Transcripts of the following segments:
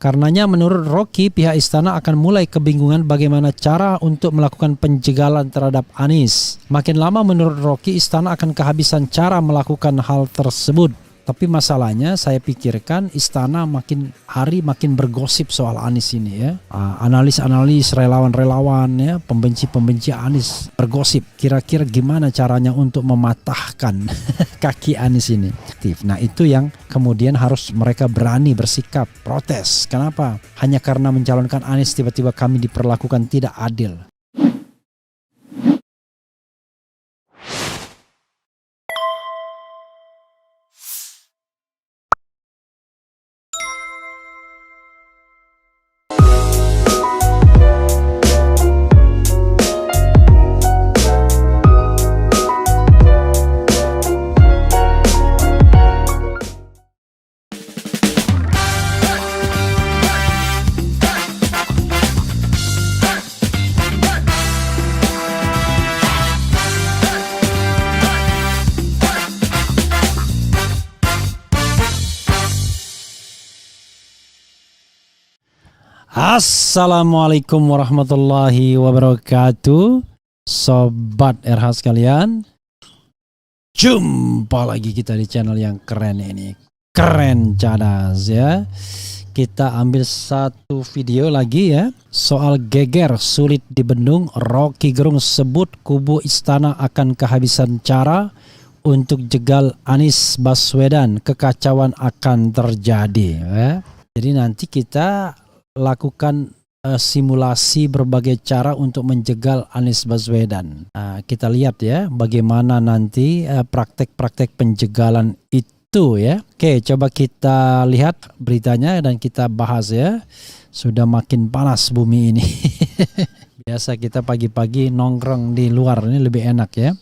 Karenanya menurut Rocky, pihak istana akan mulai kebingungan bagaimana cara untuk melakukan penjegalan terhadap Anies. Makin lama menurut Rocky, istana akan kehabisan cara melakukan hal tersebut. Tapi masalahnya saya pikirkan istana makin hari makin bergosip soal Anies ini ya. Analis-analis, relawan-relawan ya, pembenci-pembenci Anies bergosip. Kira-kira gimana caranya untuk mematahkan kaki Anies ini. Nah itu yang kemudian harus mereka berani bersikap protes. Kenapa? Hanya karena mencalonkan Anies tiba-tiba kami diperlakukan tidak adil. Assalamualaikum warahmatullahi wabarakatuh, Sobat RH sekalian. Jumpa lagi kita di channel yang keren ini, Keren Cadas ya. Kita ambil satu video lagi ya, soal geger sulit dibendung. Rocky Gerung sebut kubu istana akan kehabisan cara untuk jegal Anies Baswedan. Kekacauan akan terjadi ya. Jadi nanti kita lakukan simulasi berbagai cara untuk menjegal Anies Baswedan. Kita lihat ya bagaimana nanti praktek-praktek penjegalan itu ya. Oke, coba kita lihat beritanya dan kita bahas ya. Sudah makin panas bumi ini. Biasa kita pagi-pagi nongkrong di luar, ini lebih enak ya.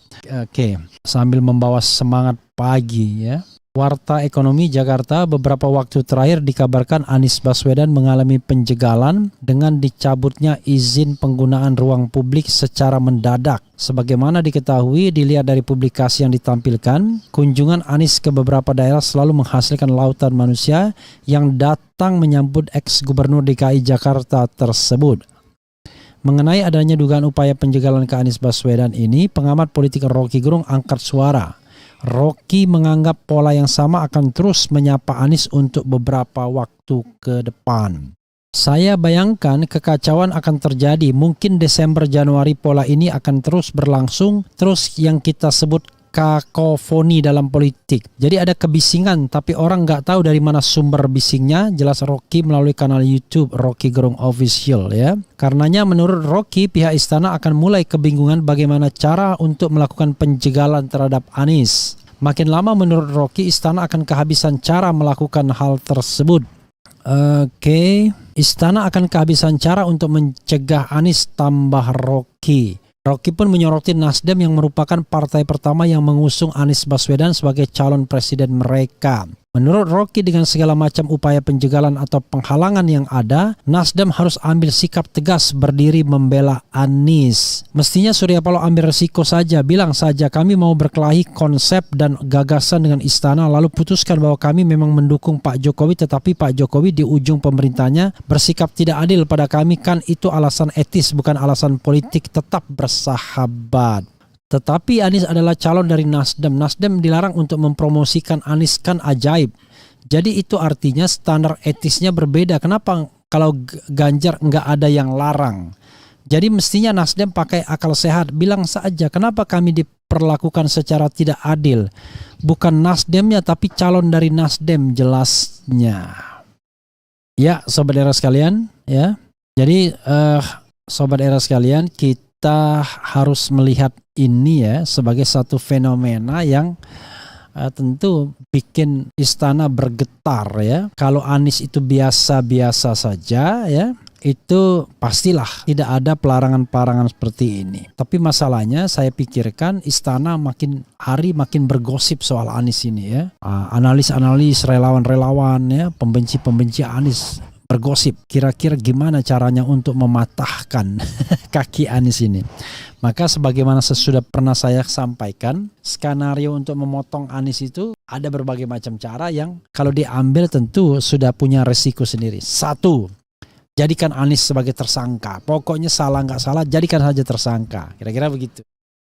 Oke, sambil membawa semangat pagi ya. Warta Ekonomi Jakarta, beberapa waktu terakhir dikabarkan Anies Baswedan mengalami penjegalan dengan dicabutnya izin penggunaan ruang publik secara mendadak. Sebagaimana diketahui dilihat dari publikasi yang ditampilkan, kunjungan Anies ke beberapa daerah selalu menghasilkan lautan manusia yang datang menyambut ex-gubernur DKI Jakarta tersebut. Mengenai adanya dugaan upaya penjegalan ke Anies Baswedan ini, pengamat politik Rocky Gerung angkat suara. Rocky menganggap pola yang sama akan terus menyapa Anies untuk beberapa waktu ke depan. Saya bayangkan kekacauan akan terjadi. Mungkin Desember Januari pola ini akan terus berlangsung. Terus yang kita sebut kakofoni dalam politik. Jadi ada kebisingan tapi orang nggak tahu dari mana sumber bisingnya. Jelas Rocky melalui kanal YouTube Rocky Gerung Official ya. Karenanya menurut Rocky, pihak istana akan mulai kebingungan bagaimana cara untuk melakukan penjegalan terhadap Anies. Makin lama menurut Rocky, istana akan kehabisan cara melakukan hal tersebut. Oke, istana akan kehabisan cara untuk mencegah Anies, tambah Rocky. Rocky pun menyoroti Nasdem yang merupakan partai pertama yang mengusung Anies Baswedan sebagai calon presiden mereka. Menurut Rocky, dengan segala macam upaya penjegalan atau penghalangan yang ada, Nasdem harus ambil sikap tegas berdiri membela Anies. Mestinya Surya Paloh ambil resiko saja, bilang saja kami mau berkelahi konsep dan gagasan dengan istana, lalu putuskan bahwa kami memang mendukung Pak Jokowi, tetapi Pak Jokowi di ujung pemerintahnya bersikap tidak adil pada kami, kan itu alasan etis bukan alasan politik, tetap bersahabat. Tetapi Anies adalah calon dari Nasdem. Nasdem dilarang untuk mempromosikan Anies, kan ajaib. Jadi itu artinya standar etisnya berbeda. Kenapa kalau Ganjar nggak ada yang larang? Jadi mestinya Nasdem pakai akal sehat. Bilang saja kenapa kami diperlakukan secara tidak adil. Bukan Nasdemnya tapi calon dari Nasdem jelasnya. Ya Sobat Era sekalian ya. Jadi Sobat Era sekalian, kita harus melihat ini ya sebagai satu fenomena yang tentu bikin istana bergetar ya. Kalau Anies itu biasa-biasa saja ya, itu pastilah tidak ada pelarangan-pelarangan seperti ini. Tapi masalahnya saya pikirkan istana makin hari makin bergosip soal Anies ini ya. Analis-analis, relawan-relawan ya, pembenci-pembenci Anies bergosip kira-kira gimana caranya untuk mematahkan kaki Anies ini. Maka sebagaimana sudah pernah saya sampaikan, skenario untuk memotong Anies itu ada berbagai macam cara yang kalau diambil tentu sudah punya resiko sendiri. Satu, jadikan Anies sebagai tersangka. Pokoknya salah nggak salah, jadikan saja tersangka. Kira-kira begitu.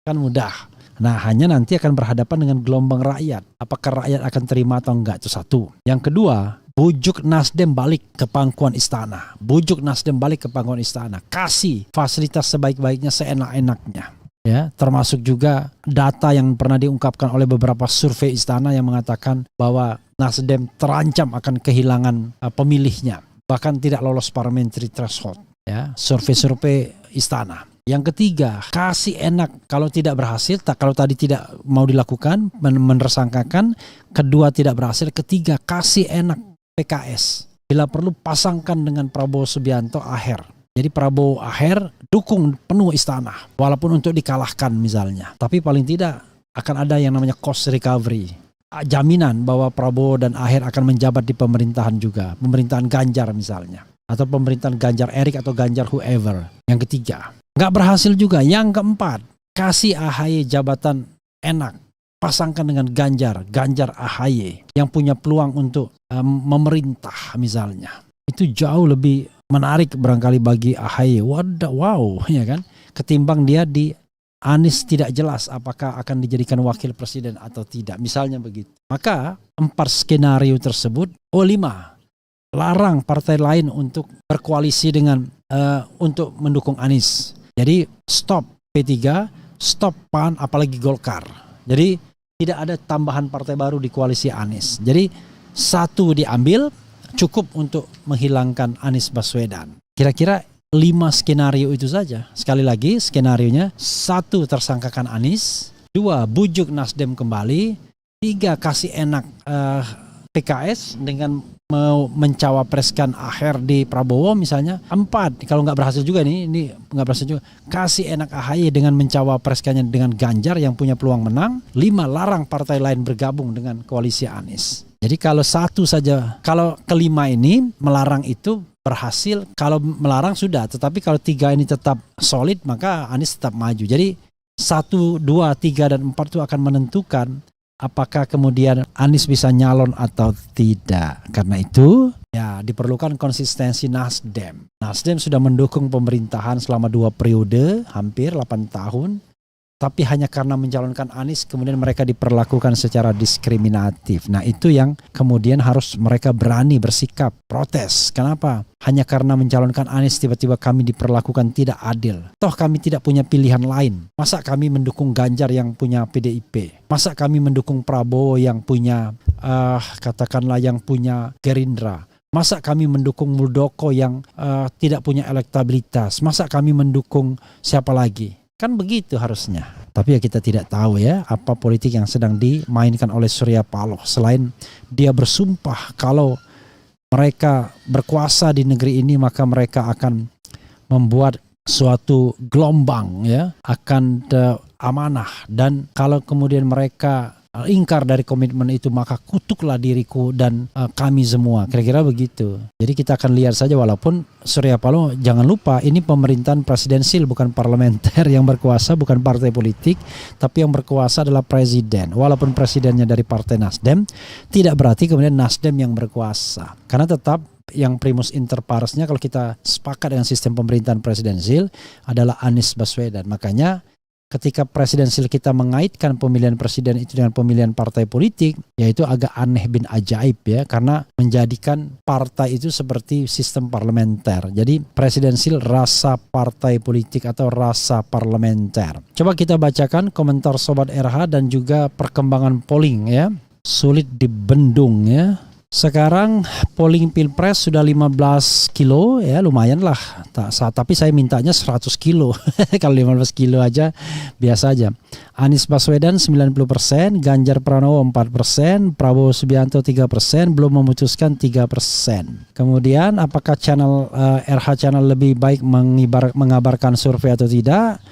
Kan mudah. Nah, hanya nanti akan berhadapan dengan gelombang rakyat. Apakah rakyat akan terima atau enggak, itu satu. Yang kedua, bujuk Nasdem balik ke pangkuan istana. Bujuk Nasdem balik ke pangkuan istana. Kasih fasilitas sebaik-baiknya, seenak-enaknya. Ya, termasuk juga data yang pernah diungkapkan oleh beberapa survei istana yang mengatakan bahwa Nasdem terancam akan kehilangan pemilihnya. Bahkan tidak lolos parliamentary threshold. Ya, survei-survei istana. Yang ketiga, kasih enak kalau tidak berhasil, kalau tadi tidak mau dilakukan, menersangkakan. Kedua, tidak berhasil. Ketiga, kasih enak PKS. Bila perlu pasangkan dengan Prabowo Subianto Aher. Jadi Prabowo Aher dukung penuh istana, walaupun untuk dikalahkan misalnya. Tapi paling tidak akan ada yang namanya cost recovery. Jaminan bahwa Prabowo dan Aher akan menjabat di pemerintahan juga. Pemerintahan Ganjar misalnya. Atau pemerintahan Ganjar Erik atau Ganjar whoever. Yang ketiga. Nggak berhasil juga. Yang keempat, kasih AHY jabatan enak. Pasangkan dengan Ganjar AHY yang punya peluang untuk memerintah misalnya. Itu jauh lebih menarik barangkali bagi AHY. Wow, ya kan? Ketimbang dia di Anies tidak jelas apakah akan dijadikan wakil presiden atau tidak. Misalnya begitu. Maka 4 skenario tersebut, 5. Larang partai lain untuk berkoalisi dengan untuk mendukung Anies. Jadi stop P3, stop PAN, apalagi Golkar. Jadi tidak ada tambahan partai baru di koalisi Anies. Jadi satu diambil cukup untuk menghilangkan Anies Baswedan. Kira-kira 5 skenario itu saja. Sekali lagi skenarionya, 1 tersangkakan Anies, 2 bujuk Nasdem kembali, 3 kasih enak PKS dengan mau mencawapreskan Aher di Prabowo misalnya. 4, kalau nggak berhasil juga ini nggak berhasil juga, kasih enak AHY dengan mencawapreskannya dengan Ganjar yang punya peluang menang. 5, larang partai lain bergabung dengan koalisi Anies. Jadi kalau 1 saja, kalau kelima ini melarang itu berhasil, kalau melarang sudah, tetapi kalau 3 ini tetap solid maka Anies tetap maju. Jadi 1, 2, 3, dan 4 itu akan menentukan apakah kemudian Anies bisa nyalon atau tidak. Karena itu ya diperlukan konsistensi Nasdem. Nasdem sudah mendukung pemerintahan selama 2 periode, hampir 8 tahun. Tapi hanya karena mencalonkan Anies kemudian mereka diperlakukan secara diskriminatif. Nah itu yang kemudian harus mereka berani bersikap, protes. Kenapa? Hanya karena mencalonkan Anies tiba-tiba kami diperlakukan tidak adil. Toh kami tidak punya pilihan lain. Masa kami mendukung Ganjar yang punya PDIP? Masa kami mendukung Prabowo yang punya katakanlah yang punya Gerindra? Masa kami mendukung Muldoko yang tidak punya elektabilitas? Masa kami mendukung siapa lagi? Kan begitu harusnya. Tapi ya kita tidak tahu ya apa politik yang sedang dimainkan oleh Surya Paloh. Selain dia bersumpah kalau mereka berkuasa di negeri ini maka mereka akan membuat suatu gelombang ya, akan amanah, dan kalau kemudian mereka ingkar dari komitmen itu maka kutuklah diriku dan kami semua. Kira-kira begitu. Jadi kita akan lihat saja, walaupun Surya Paloh jangan lupa ini pemerintahan presidensil bukan parlementer, yang berkuasa bukan partai politik tapi yang berkuasa adalah presiden. Walaupun presidennya dari partai Nasdem tidak berarti kemudian Nasdem yang berkuasa. Karena tetap yang primus inter paresnya kalau kita sepakat dengan sistem pemerintahan presidensil adalah Anies Baswedan. Makanya ketika presidensil kita mengaitkan pemilihan presiden itu dengan pemilihan partai politik, yaitu agak aneh bin ajaib ya, karena menjadikan partai itu seperti sistem parlementer. Jadi presidensil rasa partai politik atau rasa parlementer. Coba kita bacakan komentar Sobat RH dan juga perkembangan polling ya. Sulit dibendung ya. Sekarang polling Pilpres sudah 15 kilo ya, lumayan lah. Tapi saya mintanya 100 kilo. Kalau 15 kilo aja biasa aja. Anies Baswedan 90%, Ganjar Pranowo 4%, Prabowo Subianto 3%, belum memutuskan 3%. Kemudian apakah channel RH Channel lebih baik mengabarkan survei atau tidak?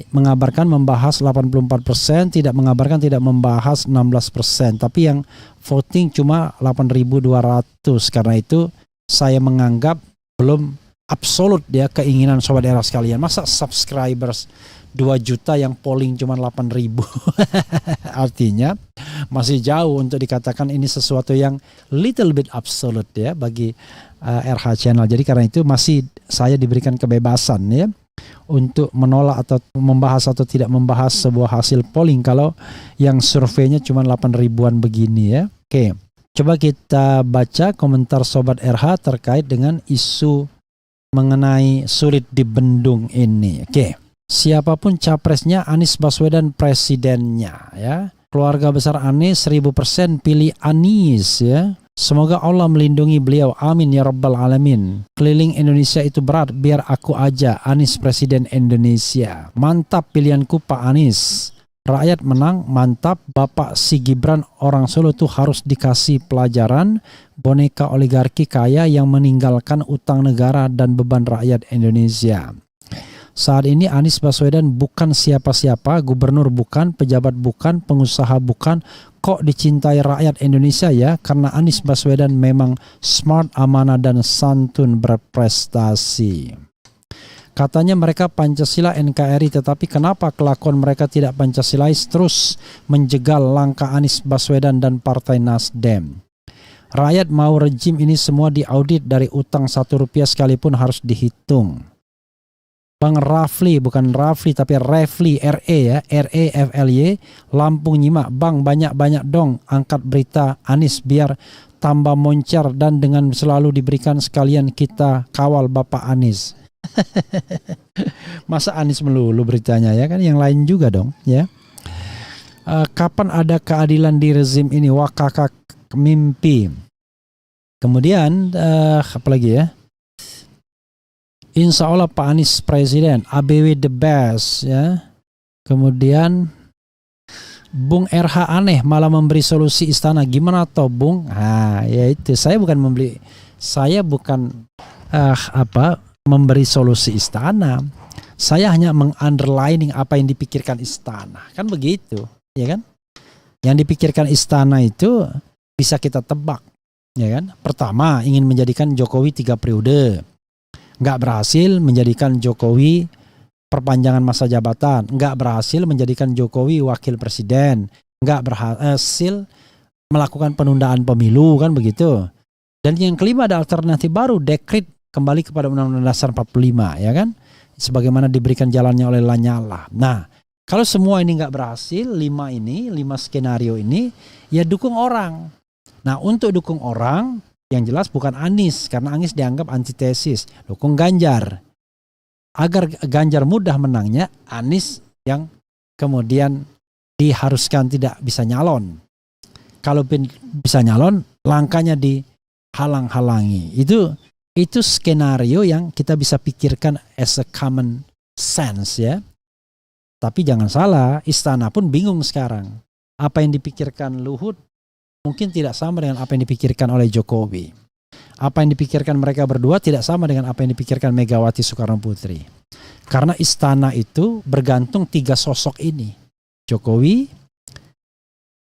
Mengabarkan membahas 84%, tidak mengabarkan tidak membahas 16%. Tapi yang voting cuma 8.200. Karena itu saya menganggap belum absolut ya keinginan Sobat Era sekalian. Masa subscribers 2 juta yang polling cuma 8.000. Artinya masih jauh untuk dikatakan ini sesuatu yang little bit absolute ya bagi RH Channel. Jadi karena itu masih saya diberikan kebebasan ya untuk menolak atau membahas atau tidak membahas sebuah hasil polling kalau yang surveinya cuma 8.000-an begini ya. Oke, coba kita baca komentar Sobat RH terkait dengan isu mengenai sulit dibendung ini. Oke, siapapun capresnya, Anies Baswedan presidennya ya. Keluarga besar Anies 1000% pilih Anies ya. Semoga Allah melindungi beliau. Amin ya rabbal alamin. Keliling Indonesia itu berat, biar aku aja Anies presiden Indonesia. Mantap pilihanku Pak Anies. Rakyat menang, mantap. Bapak si Gibran orang Solo tuh harus dikasih pelajaran. Boneka oligarki kaya yang meninggalkan utang negara dan beban rakyat Indonesia. Saat ini Anies Baswedan bukan siapa-siapa, gubernur bukan, pejabat bukan, pengusaha bukan. Kok dicintai rakyat Indonesia ya? Karena Anies Baswedan memang smart, amanah, dan santun berprestasi. Katanya mereka Pancasila NKRI, tetapi kenapa kelakuan mereka tidak Pancasilais terus menjegal langkah Anies Baswedan dan Partai Nasdem? Rakyat mau rejim ini semua diaudit, dari utang 1 rupiah sekalipun harus dihitung. Bang Rafli, bukan Rafli tapi Refli, RE ya, REFLY, Lampung nyimak. Bang, banyak-banyak dong angkat berita Anies biar tambah moncer dan dengan selalu diberikan sekalian kita kawal Bapak Anies. Masa Anies melulu beritanya ya kan, yang lain juga dong ya. Kapan ada keadilan di rezim ini? Wah kakak mimpi. Kemudian apa lagi ya? Insya Allah Pak Anies presiden, ABW the best ya. Kemudian Bung RH aneh malah memberi solusi istana. Gimana toh Bung? Nah, ya itu saya bukan memberi solusi istana. Saya hanya mengunderlining apa yang dipikirkan istana. Kan begitu, ya kan? Yang dipikirkan istana itu bisa kita tebak, ya kan? Pertama, ingin menjadikan Jokowi 3 periode. Nggak berhasil menjadikan Jokowi perpanjangan masa jabatan, nggak berhasil menjadikan Jokowi wakil presiden, nggak berhasil melakukan penundaan pemilu, kan begitu. Dan yang kelima ada alternatif baru, dekret kembali kepada Undang-Undang Dasar 45, ya kan, sebagaimana diberikan jalannya oleh Lanyala. Nah, kalau semua ini nggak berhasil, 5 skenario ini, ya dukung orang. Nah, untuk dukung orang, yang jelas bukan Anies, karena Anies dianggap antitesis. Dukung Ganjar. Agar Ganjar mudah menangnya, Anies yang kemudian diharuskan tidak bisa nyalon. Kalau bisa nyalon, langkahnya dihalang-halangi. Itu skenario yang kita bisa pikirkan as a common sense ya. Tapi jangan salah, istana pun bingung sekarang. Apa yang dipikirkan Luhut mungkin tidak sama dengan apa yang dipikirkan oleh Jokowi. Apa yang dipikirkan mereka berdua tidak sama dengan apa yang dipikirkan Megawati Soekarno Putri. Karena istana itu bergantung 3 sosok ini. Jokowi,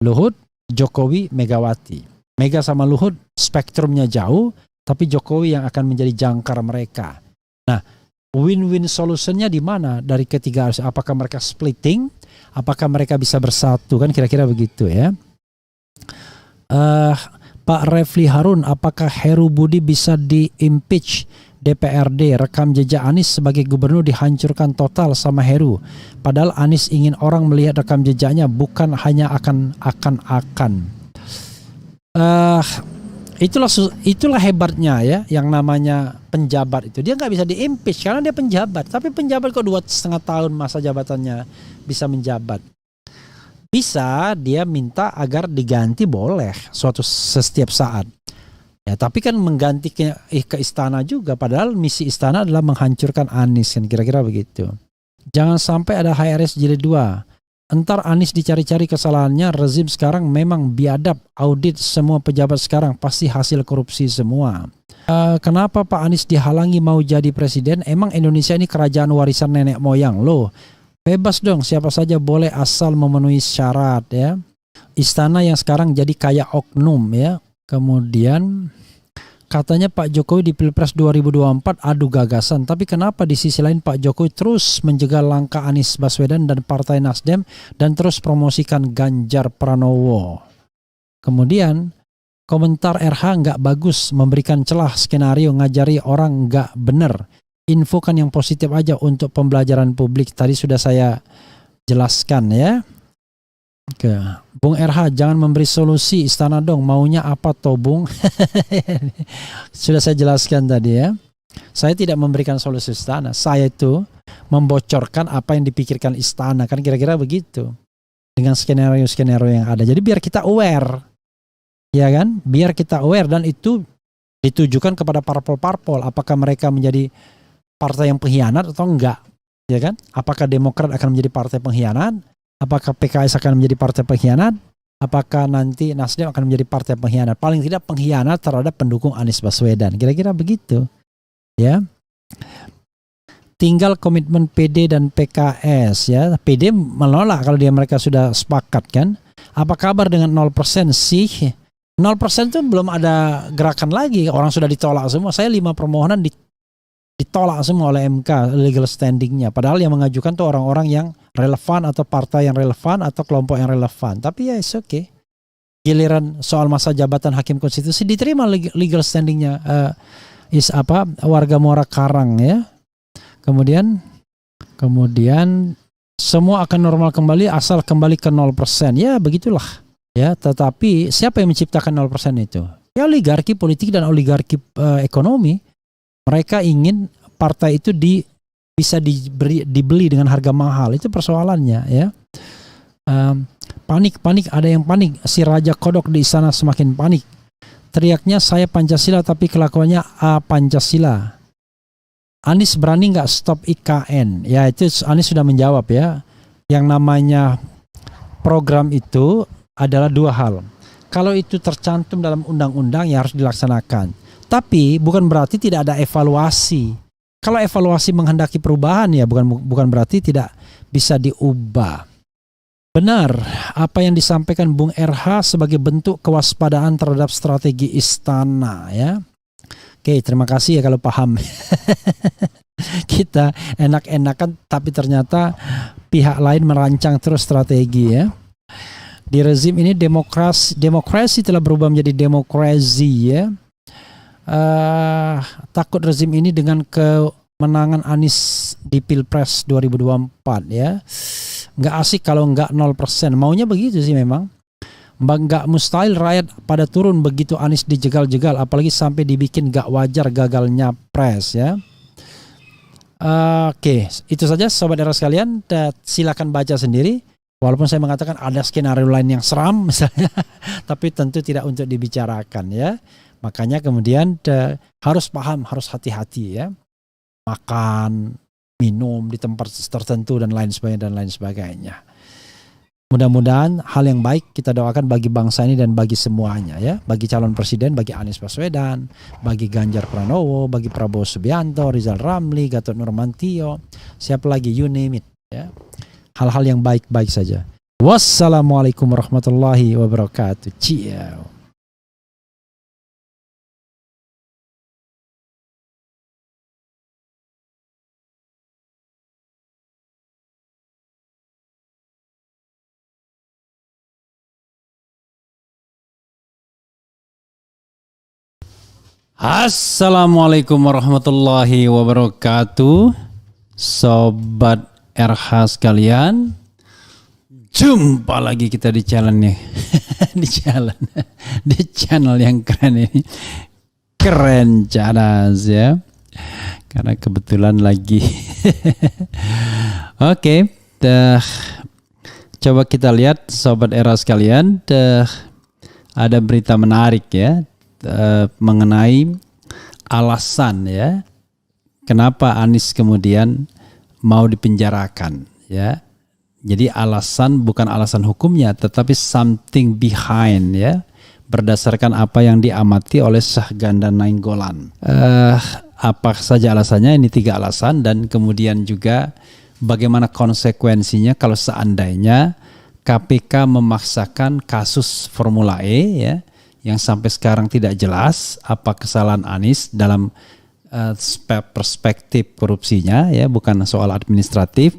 Luhut, Jokowi, Megawati. Mega sama Luhut spektrumnya jauh, tapi Jokowi yang akan menjadi jangkar mereka. Nah, win-win solutionnya di mana dari ketiga? Apakah mereka splitting? Apakah mereka bisa bersatu? Kan kira-kira begitu ya. Pak Refli Harun, apakah Heru Budi bisa di-impeach DPRD? Rekam jejak Anies sebagai gubernur dihancurkan total sama Heru. Padahal Anies ingin orang melihat rekam jejaknya, bukan hanya akan-akan. Itulah hebatnya ya, yang namanya penjabat itu. Dia nggak bisa di-impeach karena dia penjabat. Tapi penjabat kok 2,5 tahun masa jabatannya bisa menjabat. Bisa dia minta agar diganti, boleh setiap saat. Ya, tapi kan mengganti ke istana juga, padahal misi istana adalah menghancurkan Anies, kan kira-kira begitu. Jangan sampai ada HRS jilid 2. Entar Anies dicari-cari kesalahannya, rezim sekarang memang biadab, audit semua pejabat sekarang pasti hasil korupsi semua. Kenapa Pak Anies dihalangi mau jadi presiden? Emang Indonesia ini kerajaan warisan nenek moyang loh. Bebas dong, siapa saja boleh asal memenuhi syarat ya. Istana yang sekarang jadi kayak oknum ya. Kemudian Katanya Pak Jokowi di Pilpres 2024 adu gagasan, tapi kenapa di sisi lain Pak Jokowi terus menjegal langkah Anies Baswedan dan Partai Nasdem dan terus promosikan Ganjar Pranowo? Kemudian komentar RH nggak bagus, memberikan celah skenario, ngajari orang nggak bener. Infokan yang positif aja untuk pembelajaran publik. Tadi sudah saya jelaskan ya. Oke. Bung RH, jangan memberi solusi istana dong, maunya apa toh Bung? Sudah saya jelaskan tadi ya. Saya tidak memberikan solusi istana, saya itu membocorkan apa yang dipikirkan istana, kan kira-kira begitu. Dengan skenario-skenario yang ada. Jadi biar kita aware, ya kan? Biar kita aware, dan itu ditujukan kepada parpol-parpol. Apakah mereka menjadi partai yang pengkhianat atau enggak? Ya kan? Apakah Demokrat akan menjadi partai pengkhianat? Apakah PKS akan menjadi partai pengkhianat? Apakah nanti Nasdem akan menjadi partai pengkhianat? Paling tidak pengkhianat terhadap pendukung Anies Baswedan. Kira-kira begitu. Ya. Tinggal komitmen PD dan PKS ya. PD menolak kalau mereka sudah sepakat kan. Apa kabar dengan 0% sih? 0% itu belum ada gerakan lagi. Orang sudah ditolak semua. Saya 5 permohonan ditolak semua oleh MK legal standingnya. Padahal yang mengajukan tuh orang-orang yang relevan atau partai yang relevan atau kelompok yang relevan. Tapi ya it's okay. Giliran soal masa jabatan hakim konstitusi diterima legal standingnya warga Muara Karang ya. Kemudian semua akan normal kembali asal kembali ke 0%. Ya begitulah. Ya, tetapi siapa yang menciptakan 0% itu? Ya oligarki politik dan oligarki ekonomi. Mereka ingin partai itu bisa dibeli dengan harga mahal. Itu persoalannya ya. Panik, ada yang panik. Si Raja Kodok di istana semakin panik. Teriaknya saya Pancasila tapi kelakuannya Pancasila. Anies berani nggak stop IKN? Ya itu Anies sudah menjawab ya. Yang namanya program itu adalah 2 hal. Kalau itu tercantum dalam undang-undang ya harus dilaksanakan. Tapi bukan berarti tidak ada evaluasi. Kalau evaluasi menghendaki perubahan ya bukan berarti tidak bisa diubah. Benar apa yang disampaikan Bung RH sebagai bentuk kewaspadaan terhadap strategi istana ya. Oke, terima kasih ya kalau paham. Kita enak-enakan tapi ternyata pihak lain merancang terus strategi ya. Di rezim ini demokrasi telah berubah menjadi demokrasi ya. Takut rezim ini dengan kemenangan Anies di Pilpres 2024 ya. Nggak asik kalau nggak 0%. Maunya begitu sih memang. Nggak mustahil rakyat pada turun begitu Anies dijegal-jegal. Apalagi sampai dibikin nggak wajar gagalnya pres ya. Oke, itu saja Sobat Era sekalian. Silakan baca sendiri. Walaupun saya mengatakan ada skenario lain yang seram misalnya. Tapi tentu tidak untuk dibicarakan ya. Makanya kemudian harus paham, harus hati-hati ya. Makan, minum di tempat tertentu dan lain sebagainya. Mudah-mudahan hal yang baik kita doakan bagi bangsa ini dan bagi semuanya ya. Bagi calon presiden, bagi Anies Baswedan, bagi Ganjar Pranowo, bagi Prabowo Subianto, Rizal Ramli, Gatot Nurmantio, siapa lagi, you name it ya. Hal-hal yang baik-baik saja. Wassalamualaikum warahmatullahi wabarakatuh. Ciao. Assalamualaikum warahmatullahi wabarakatuh. Sobat RH sekalian, jumpa lagi kita di channel nih. di channel yang keren ini. Keren cadas ya. Karena kebetulan lagi. Oke, coba kita lihat Sobat RH sekalian, ada berita menarik ya. Mengenai alasan ya kenapa Anies kemudian mau dipenjarakan ya. Jadi alasan bukan alasan hukumnya tetapi something behind ya, berdasarkan apa yang diamati oleh Syahganda Nainggolan. Apa saja alasannya? Ini 3 alasan dan kemudian juga bagaimana konsekuensinya kalau seandainya KPK memaksakan kasus Formula E ya, yang sampai sekarang tidak jelas apa kesalahan Anies dalam perspektif korupsinya, ya, bukan soal administratif,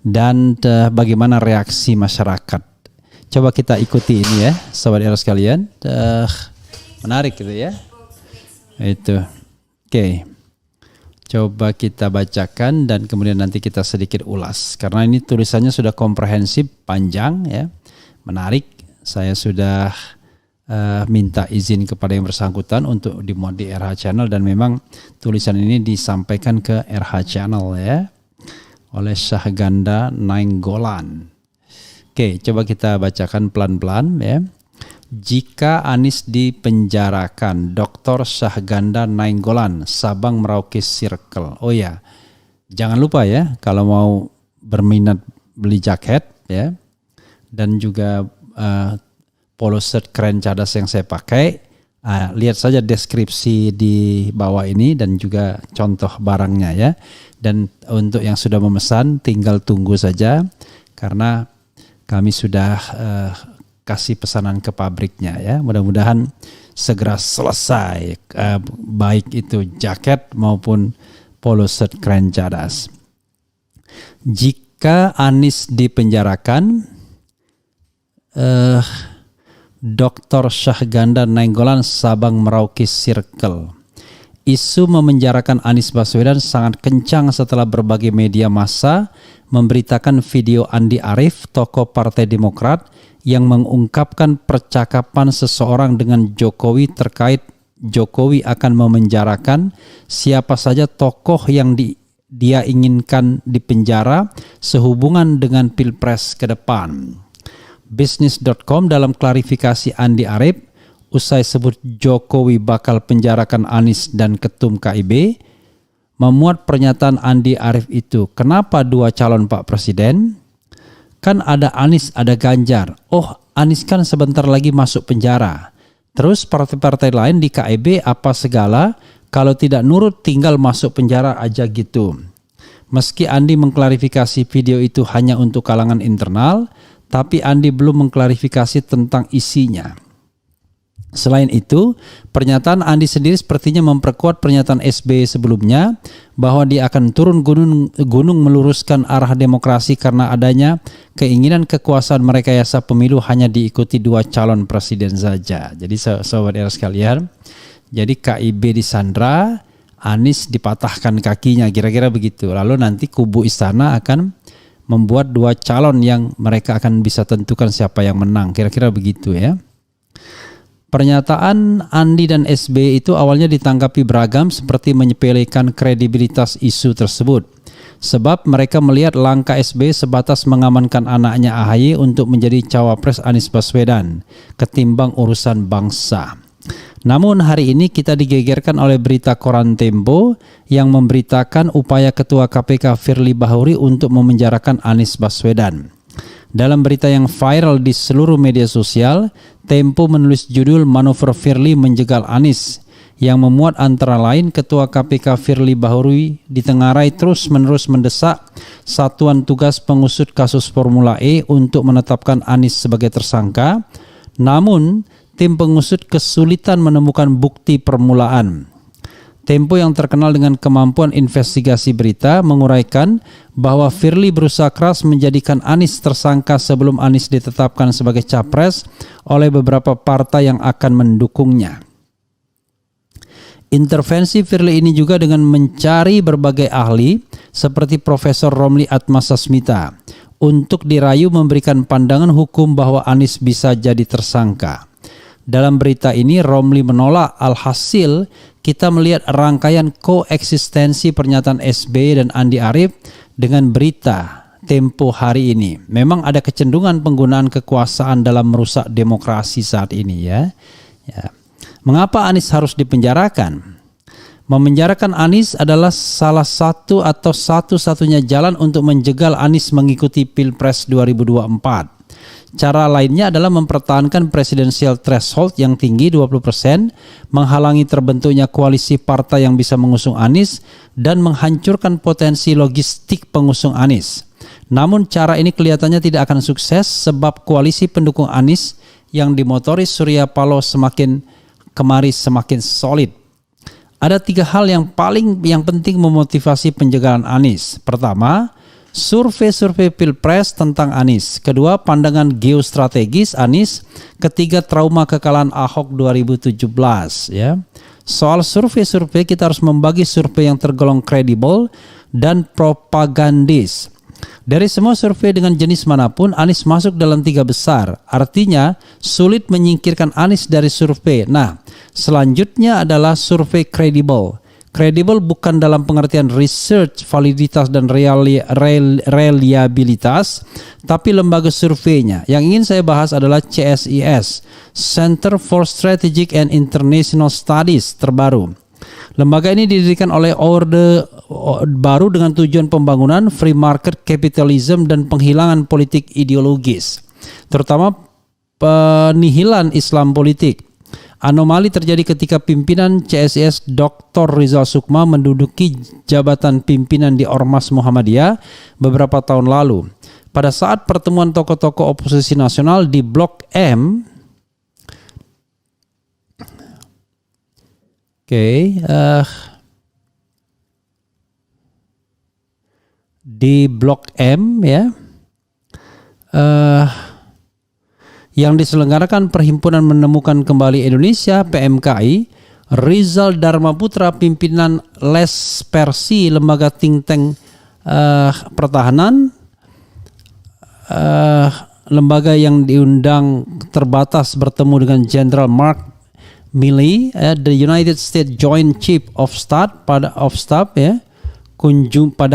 dan bagaimana reaksi masyarakat. Coba kita ikuti ini ya, Sobat Era sekalian. Menarik gitu ya. Itu. Oke. Coba kita bacakan dan kemudian nanti kita sedikit ulas. Karena ini tulisannya sudah komprehensif, panjang ya. Menarik. Saya sudah minta izin kepada yang bersangkutan untuk dimuat di RH Channel, dan memang tulisan ini disampaikan ke RH Channel ya oleh Syahganda Nainggolan. Oke, coba kita bacakan pelan-pelan ya. Jika Anies dipenjarakan, Dr. Syahganda Nainggolan, Sabang Merauke Circle. Oh ya, jangan lupa ya, kalau mau berminat beli jaket ya, dan juga polo shirt keren cadas yang saya pakai, lihat saja deskripsi di bawah ini dan juga contoh barangnya ya. Dan untuk yang sudah memesan tinggal tunggu saja, karena kami sudah kasih pesanan ke pabriknya ya. Mudah-mudahan segera selesai, baik itu jaket maupun polo shirt keren cadas. Jika Anies dipenjarakan, Dr. Syahganda Nainggolan, Sabang Merauke Circle. Isu memenjarakan Anies Baswedan sangat kencang setelah berbagai media massa memberitakan video Andi Arief, tokoh Partai Demokrat, yang mengungkapkan percakapan seseorang dengan Jokowi terkait Jokowi akan memenjarakan siapa saja tokoh yang dia inginkan dipenjara sehubungan dengan Pilpres ke depan. Business.com dalam klarifikasi Andi Arief usai sebut Jokowi bakal penjarakan Anies dan Ketum KIB, memuat pernyataan Andi Arief itu. Kenapa dua calon Pak Presiden? Kan ada Anies, ada Ganjar. Oh, Anies kan sebentar lagi masuk penjara. Terus partai-partai lain di KIB apa segala, kalau tidak nurut tinggal masuk penjara aja gitu. Meski Andi mengklarifikasi video itu hanya untuk kalangan internal, tapi Andi belum mengklarifikasi tentang isinya. Selain itu, pernyataan Andi sendiri sepertinya memperkuat pernyataan SBY sebelumnya bahwa dia akan turun gunung meluruskan arah demokrasi karena adanya keinginan kekuasaan merekayasa pemilu hanya diikuti dua calon presiden saja. Jadi Sobat Era sekalian, jadi KIB disandra, Anies dipatahkan kakinya, kira-kira begitu. Lalu nanti kubu istana akan membuat dua calon yang mereka akan bisa tentukan siapa yang menang, kira-kira begitu ya. Pernyataan Andi dan SBY itu awalnya ditanggapi beragam, seperti menyepelekan kredibilitas isu tersebut. Sebab mereka melihat langkah SBY sebatas mengamankan anaknya AHY untuk menjadi cawapres Anies Baswedan ketimbang urusan bangsa. Namun hari ini kita digegerkan oleh berita koran Tempo yang memberitakan upaya Ketua KPK Firly Bahuri untuk memenjarakan Anies Baswedan. Dalam berita yang viral di seluruh media sosial, Tempo menulis judul Manuver Firly Menjegal Anies, yang memuat antara lain Ketua KPK Firly Bahuri ditengarai terus-menerus mendesak Satuan Tugas Pengusut Kasus Formula E untuk menetapkan Anies sebagai tersangka. Namun, tim pengusut kesulitan menemukan bukti permulaan. Tempo yang terkenal dengan kemampuan investigasi berita menguraikan bahwa Firly berusaha keras menjadikan Anies tersangka sebelum Anies ditetapkan sebagai capres oleh beberapa partai yang akan mendukungnya. Intervensi Firly ini juga dengan mencari berbagai ahli seperti Profesor Romli Atmasasmita untuk dirayu memberikan pandangan hukum bahwa Anies bisa jadi tersangka. Dalam berita ini Romli menolak, alhasil kita melihat rangkaian koeksistensi pernyataan SBY dan Andi Arief dengan berita Tempo hari ini. Memang ada kecenderungan penggunaan kekuasaan dalam merusak demokrasi saat ini ya. Mengapa Anies harus dipenjarakan? Memenjarakan Anies adalah salah satu atau satu-satunya jalan untuk menjegal Anies mengikuti Pilpres 2024. Cara lainnya adalah mempertahankan presidensial threshold yang tinggi 20%, menghalangi terbentuknya koalisi partai yang bisa mengusung Anies, dan menghancurkan potensi logistik pengusung Anies. Namun cara ini kelihatannya tidak akan sukses sebab koalisi pendukung Anies yang dimotori Surya Paloh semakin kemari semakin solid. Ada 3 hal yang penting memotivasi penjagalan Anies. Pertama, survei Pilpres tentang Anies. Kedua, pandangan geostrategis Anies. Ketiga, trauma kekalahan Ahok 2017. Ya. Soal survei kita harus membagi survei yang tergolong kredibel dan propagandis. Dari semua survei dengan jenis manapun, Anies masuk dalam 3 besar. Artinya, sulit menyingkirkan Anies dari survei. Nah, selanjutnya adalah survei kredibel. Kredibel bukan dalam pengertian research, validitas, dan reliabilitas, tapi lembaga surveinya. Yang ingin saya bahas adalah CSIS, Center for Strategic and International Studies terbaru. Lembaga ini didirikan oleh Orde Baru dengan tujuan pembangunan free market capitalism dan penghilangan politik ideologis, terutama penihilan Islam politik. Anomali terjadi ketika pimpinan CSIS Dr. Rizal Sukma menduduki jabatan pimpinan di Ormas Muhammadiyah beberapa tahun lalu. Pada saat pertemuan tokoh-tokoh oposisi nasional di Blok M, di Blok M ya, yang diselenggarakan Perhimpunan Menemukan Kembali Indonesia (PMKI), Rizal Dharma Putra, pimpinan Les Persi, lembaga think tank pertahanan, lembaga yang diundang terbatas bertemu dengan Jenderal Mark Milley, the United States Joint Chief of Staff pada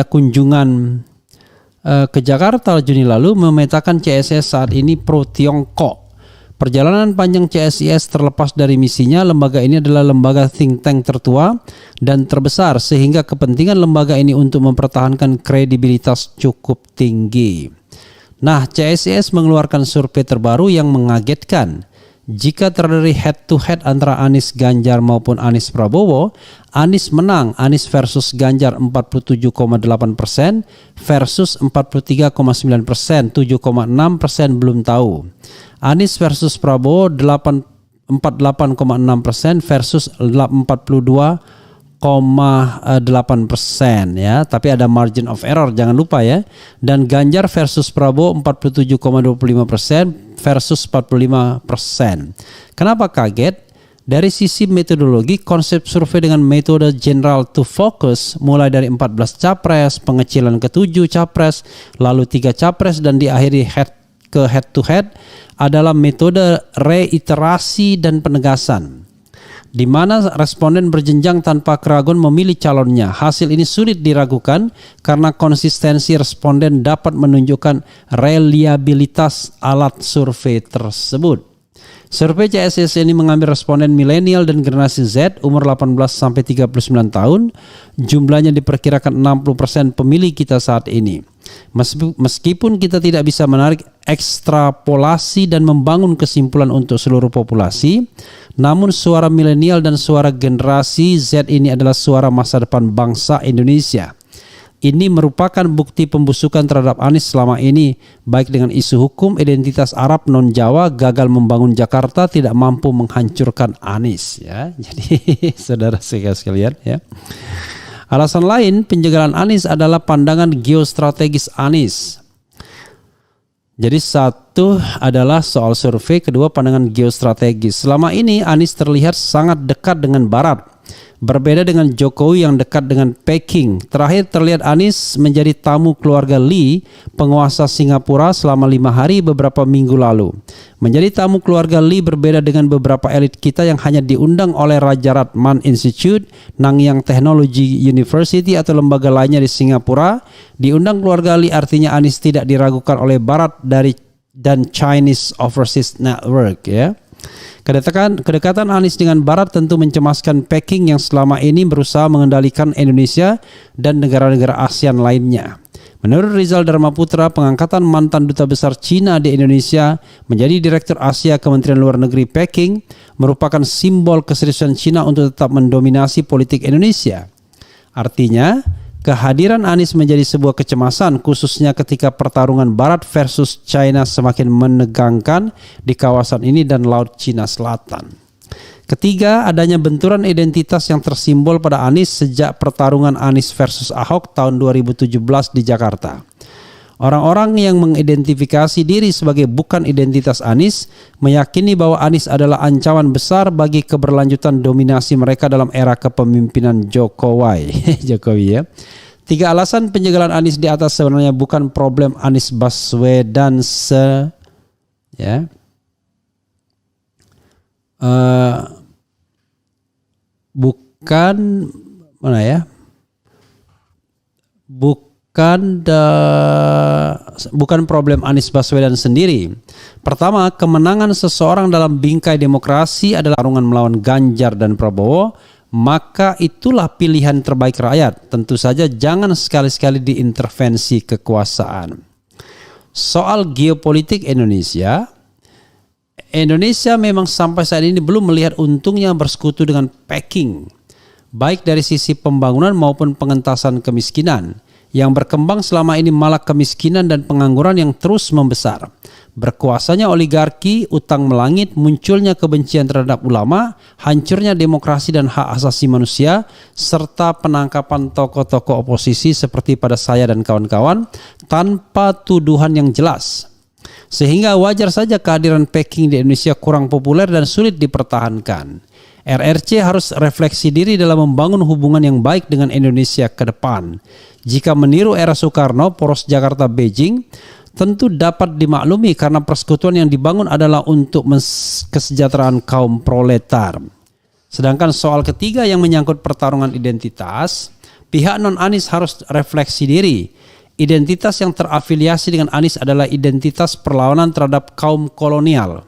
kunjungan ke Jakarta Juni lalu, memetakan CSIS saat ini pro Tiongkok. Perjalanan panjang CSIS terlepas dari misinya, lembaga ini adalah lembaga think tank tertua dan terbesar, sehingga kepentingan lembaga ini untuk mempertahankan kredibilitas cukup tinggi. Nah, CSIS mengeluarkan survei terbaru yang mengagetkan. Jika terjadi head to head antara Anies Ganjar maupun Anies Prabowo, Anies menang. Anies versus Ganjar 47,8% versus 43,9%, 7,6% belum tahu. Anies versus Prabowo 48,6% versus 42,8% ya, tapi ada margin of error, jangan lupa ya. Dan Ganjar versus Prabowo 47,25% versus 45%. Kenapa kaget? Dari sisi metodologi, konsep survei dengan metode general to focus, mulai dari 14 capres, pengecilan ke-7 capres, lalu 3 capres, dan diakhiri head to head, adalah metode reiterasi dan penegasan, di mana responden berjenjang tanpa keraguan memilih calonnya. Hasil ini sulit diragukan karena konsistensi responden dapat menunjukkan reliabilitas alat survei tersebut. Survei CSIS ini mengambil responden milenial dan generasi Z umur 18-39 tahun. Jumlahnya diperkirakan 60% pemilih kita saat ini. Meskipun kita tidak bisa menarik ekstrapolasi dan membangun kesimpulan untuk seluruh populasi, namun suara milenial dan suara generasi Z ini adalah suara masa depan bangsa Indonesia. Ini merupakan bukti pembusukan terhadap Anies selama ini, baik dengan isu hukum, identitas Arab non-Jawa, gagal membangun Jakarta, tidak mampu menghancurkan Anies ya. Jadi saudara sekalian ya. Alasan lain penjagalan Anies adalah pandangan geostrategis Anies. Jadi satu adalah soal survei, kedua pandangan geostrategis. Selama ini Anies terlihat sangat dekat dengan Barat, berbeda dengan Jokowi yang dekat dengan Peking. Terakhir terlihat Anies menjadi tamu keluarga Lee, penguasa Singapura, selama 5 hari beberapa minggu lalu. Menjadi tamu keluarga Lee berbeda dengan beberapa elit kita yang hanya diundang oleh Raja Ratman Institute, Nanyang Technology University, atau lembaga lainnya di Singapura. Diundang keluarga Lee artinya Anies tidak diragukan oleh Barat dan Chinese Overseas Network ya. Kedekatan Anies dengan Barat tentu mencemaskan Peking yang selama ini berusaha mengendalikan Indonesia dan negara-negara ASEAN lainnya. Menurut Rizal Dharma Putra, pengangkatan mantan duta besar Cina di Indonesia menjadi Direktur Asia Kementerian Luar Negeri Peking merupakan simbol keseriusan Cina untuk tetap mendominasi politik Indonesia. Artinya, Kehadiran Anies menjadi sebuah kecemasan, khususnya ketika pertarungan Barat versus China semakin menegangkan di kawasan ini dan Laut Cina Selatan. Ketiga, adanya benturan identitas yang tersimbol pada Anies sejak pertarungan Anies versus Ahok tahun 2017 di Jakarta. Orang-orang yang mengidentifikasi diri sebagai bukan identitas Anies meyakini bahwa Anies adalah ancaman besar bagi keberlanjutan dominasi mereka dalam era kepemimpinan Jokowi. Jokowi ya. 3 alasan penjagalan Anies di atas sebenarnya bukan problem Anies Baswedan bukan problem Anies Baswedan sendiri. Pertama, kemenangan seseorang dalam bingkai demokrasi adalah pertarungan melawan Ganjar dan Prabowo, maka itulah pilihan terbaik rakyat. Tentu saja jangan sekali-sekali diintervensi kekuasaan. Soal geopolitik Indonesia memang sampai saat ini belum melihat untungnya bersekutu dengan Peking, baik dari sisi pembangunan maupun pengentasan kemiskinan. Yang berkembang selama ini malah kemiskinan dan pengangguran yang terus membesar. Berkuasanya oligarki, utang melangit, munculnya kebencian terhadap ulama, hancurnya demokrasi dan hak asasi manusia, serta penangkapan tokoh-tokoh oposisi seperti pada saya dan kawan-kawan tanpa tuduhan yang jelas. Sehingga wajar saja kehadiran Peking di Indonesia kurang populer dan sulit dipertahankan. RRC harus refleksi diri dalam membangun hubungan yang baik dengan Indonesia ke depan. Jika meniru era Soekarno, poros Jakarta-Beijing tentu dapat dimaklumi karena persekutuan yang dibangun adalah untuk kesejahteraan kaum proletar. Sedangkan soal ketiga yang menyangkut pertarungan identitas, pihak non-Anies harus refleksi diri. Identitas yang terafiliasi dengan Anies adalah identitas perlawanan terhadap kaum kolonial.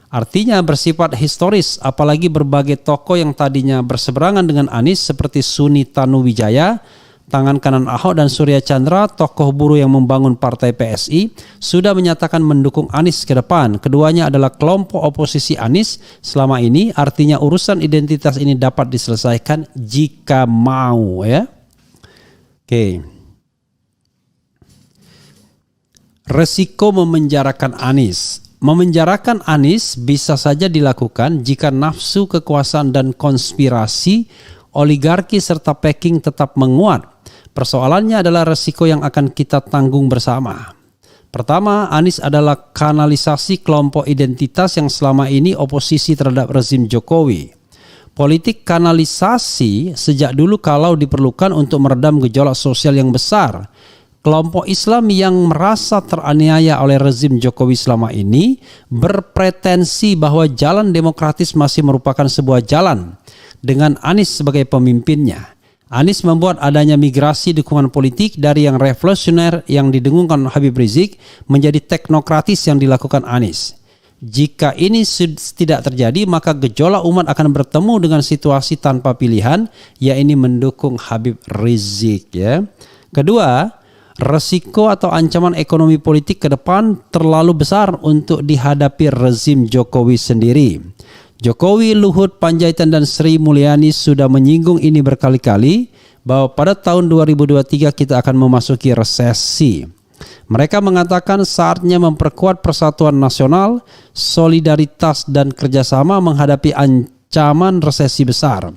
Artinya bersifat historis, apalagi berbagai tokoh yang tadinya berseberangan dengan Anies seperti Suni Tanuwijaya, tangan kanan Ahok, dan Surya Chandra, tokoh buruh yang membangun partai PSI, sudah menyatakan mendukung Anies ke depan. Keduanya adalah kelompok oposisi Anies selama ini, artinya urusan identitas ini dapat diselesaikan jika mau ya. Oke. Resiko memenjarakan Anies. Memenjarakan Anies bisa saja dilakukan jika nafsu kekuasaan dan konspirasi oligarki serta Peking tetap menguat. Persoalannya adalah resiko yang akan kita tanggung bersama. Pertama, Anies adalah kanalisasi kelompok identitas yang selama ini oposisi terhadap rezim Jokowi. Politik kanalisasi sejak dulu kalau diperlukan untuk meredam gejolak sosial yang besar. Kelompok Islam yang merasa teraniaya oleh rezim Jokowi selama ini berpretensi bahwa jalan demokratis masih merupakan sebuah jalan dengan Anies sebagai pemimpinnya. Anies membuat adanya migrasi dukungan politik dari yang revolusioner yang didengungkan Habib Rizik menjadi teknokratis yang dilakukan Anies. Jika ini tidak terjadi, maka gejolak umat akan bertemu dengan situasi tanpa pilihan, yaitu mendukung Habib Rizik ya. Kedua, resiko atau ancaman ekonomi politik ke depan terlalu besar untuk dihadapi rezim Jokowi sendiri. Jokowi, Luhut Panjaitan dan Sri Mulyani sudah menyinggung ini berkali-kali bahwa pada tahun 2023 kita akan memasuki resesi. Mereka mengatakan saatnya memperkuat persatuan nasional, solidaritas dan kerjasama menghadapi ancaman resesi besar.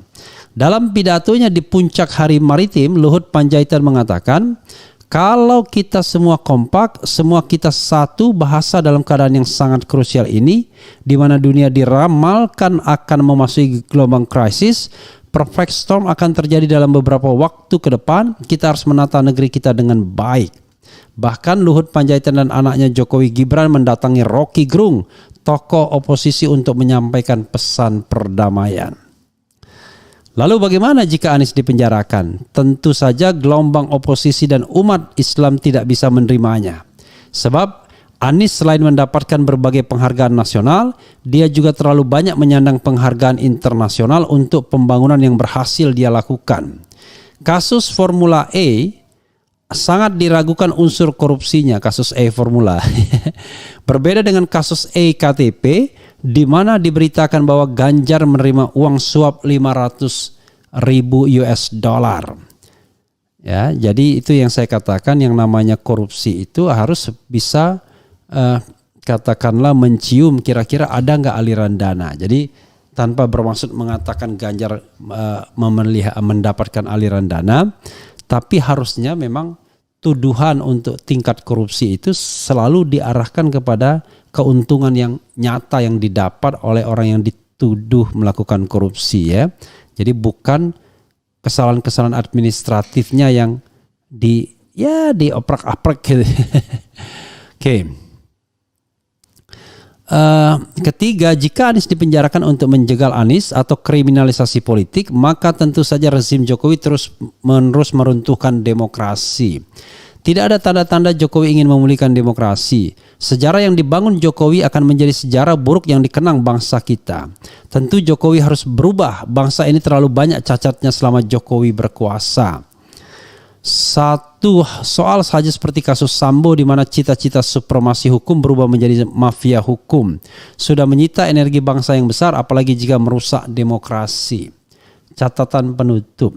Dalam pidatonya di Puncak Hari Maritim, Luhut Panjaitan mengatakan, kalau kita semua kompak, semua kita satu bahasa dalam keadaan yang sangat krusial ini, di mana dunia diramalkan akan memasuki gelombang krisis, perfect storm akan terjadi dalam beberapa waktu ke depan, kita harus menata negeri kita dengan baik. Bahkan Luhut Panjaitan dan anaknya Jokowi Gibran mendatangi Rocky Gerung, tokoh oposisi untuk menyampaikan pesan perdamaian. Lalu bagaimana jika Anies dipenjarakan? Tentu saja gelombang oposisi dan umat Islam tidak bisa menerimanya. Sebab Anies selain mendapatkan berbagai penghargaan nasional, dia juga terlalu banyak menyandang penghargaan internasional untuk pembangunan yang berhasil dia lakukan. Kasus Formula E sangat diragukan unsur korupsinya, kasus E Formula. Berbeda dengan kasus E-KTP, di mana diberitakan bahwa Ganjar menerima uang suap 500.000 US dollar. Ya, jadi itu yang saya katakan, yang namanya korupsi itu harus bisa katakanlah mencium kira-kira ada nggak aliran dana. Jadi tanpa bermaksud mengatakan Ganjar mendapatkan aliran dana, tapi harusnya memang tuduhan untuk tingkat korupsi itu selalu diarahkan kepada keuntungan yang nyata yang didapat oleh orang yang dituduh melakukan korupsi, ya. Jadi bukan kesalahan-kesalahan administratifnya yang dioprak-aprak gitu. Oke. Ketiga, jika Anies dipenjarakan untuk menjegal Anies atau kriminalisasi politik, maka tentu saja rezim Jokowi terus-menerus meruntuhkan demokrasi. Tidak ada tanda-tanda Jokowi ingin memulihkan demokrasi. Sejarah yang dibangun Jokowi akan menjadi sejarah buruk yang dikenang bangsa kita. Tentu Jokowi harus berubah. Bangsa ini terlalu banyak cacatnya selama Jokowi berkuasa. Satu soal saja seperti kasus Sambo, di mana cita-cita supremasi hukum berubah menjadi mafia hukum. Sudah menyita energi bangsa yang besar, apalagi jika merusak demokrasi. Catatan penutup.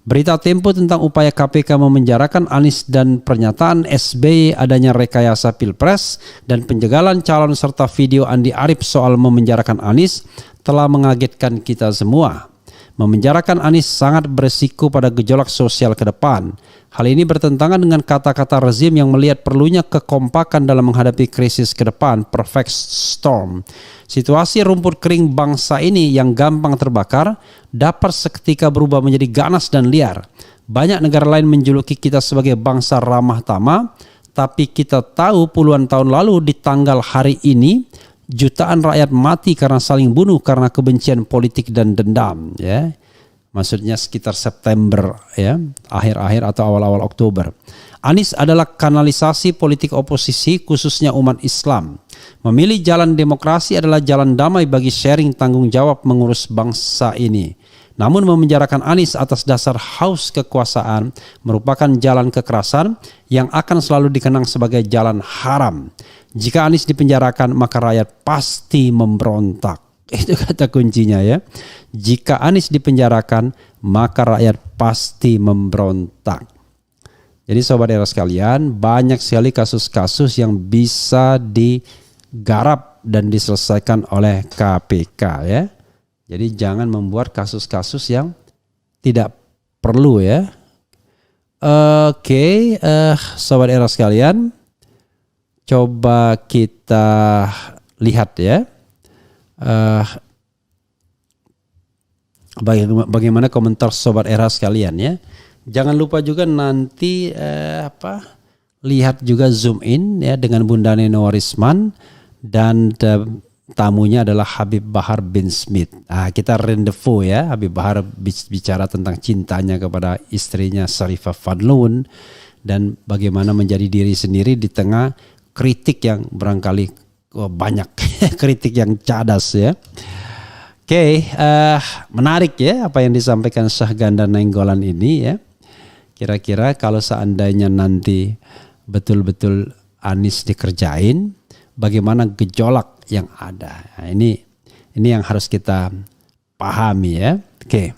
Berita Tempo tentang upaya KPK memenjarakan Anies dan pernyataan SBY adanya rekayasa Pilpres dan penjagalan calon serta video Andi Arief soal memenjarakan Anies telah mengagetkan kita semua. Memenjarakan Anies sangat beresiko pada gejolak sosial ke depan. Hal ini bertentangan dengan kata-kata rezim yang melihat perlunya kekompakan dalam menghadapi krisis ke depan, perfect storm. Situasi rumput kering bangsa ini yang gampang terbakar dapat seketika berubah menjadi ganas dan liar. Banyak negara lain menjuluki kita sebagai bangsa ramah tamah, tapi kita tahu puluhan tahun lalu di tanggal hari ini jutaan rakyat mati karena saling bunuh karena kebencian politik dan dendam, ya. Maksudnya sekitar September, ya, akhir-akhir atau awal-awal Oktober. Anies adalah kanalisasi politik oposisi khususnya umat Islam. Memilih jalan demokrasi adalah jalan damai bagi sharing tanggung jawab mengurus bangsa ini. Namun memenjarakan Anies atas dasar haus kekuasaan merupakan jalan kekerasan yang akan selalu dikenang sebagai jalan haram. Jika Anies dipenjarakan, maka rakyat pasti memberontak. Itu kata kuncinya, ya. Jika Anies dipenjarakan, maka rakyat pasti memberontak. Jadi sobat era sekalian, banyak sekali kasus-kasus yang bisa digarap dan diselesaikan oleh KPK, ya. Jadi jangan membuat kasus-kasus yang tidak perlu, ya. Oke, sobat era sekalian, coba kita lihat, ya. Bagaimana komentar sobat era sekalian, ya. Jangan lupa juga nanti lihat juga zoom in, ya, dengan Bunda Neno Warisman dan tamunya adalah Habib Bahar bin Smith. Kita rendezvous, ya. Habib Bahar bicara tentang cintanya kepada istrinya Syarifah Fadlun dan bagaimana menjadi diri sendiri di tengah kritik yang barangkali banyak kritik yang cadas, ya. Oke, menarik, ya, apa yang disampaikan Syahganda Nainggolan ini, ya. Kira-kira kalau seandainya nanti betul-betul Anies dikerjain, bagaimana gejolak yang ada. Nah, ini yang harus kita pahami, ya. Oke.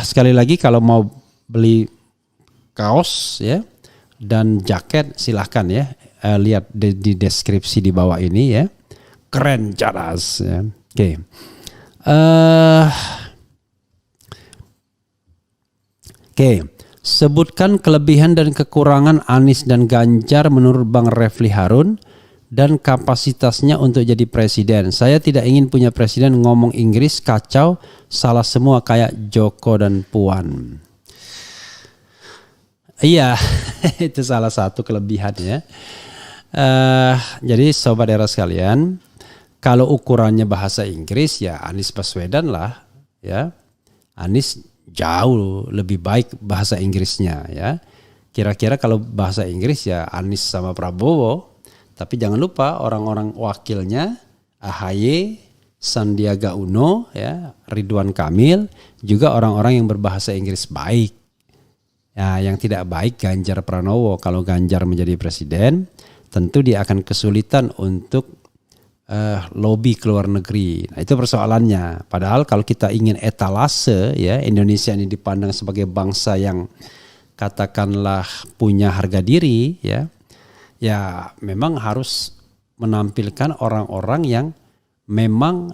Sekali lagi, kalau mau beli kaos, ya, dan jaket silahkan, ya. Lihat di deskripsi di bawah ini, ya. Keren cadas, ya. Oke. Oke, sebutkan kelebihan dan kekurangan Anies dan Ganjar menurut Bang Refli Harun dan kapasitasnya untuk jadi presiden. Saya tidak ingin punya presiden ngomong Inggris kacau, salah semua kayak Joko dan Puan. Iya, itu salah satu kelebihannya. Jadi sobat era sekalian, kalau ukurannya bahasa Inggris, ya Anies Baswedan lah, ya. Anies jauh lebih baik bahasa Inggrisnya, ya. Kira-kira kalau bahasa Inggris, ya Anies sama Prabowo. Tapi jangan lupa orang-orang wakilnya AHY, Sandiaga Uno, ya, Ridwan Kamil, juga orang-orang yang berbahasa Inggris baik. Ya, yang tidak baik Ganjar Pranowo. Kalau Ganjar menjadi presiden, tentu dia akan kesulitan untuk lobby ke luar negeri. Nah, itu persoalannya. Padahal kalau kita ingin etalase ya, Indonesia ini dipandang sebagai bangsa yang katakanlah punya harga diri ya. Ya memang harus menampilkan orang-orang yang memang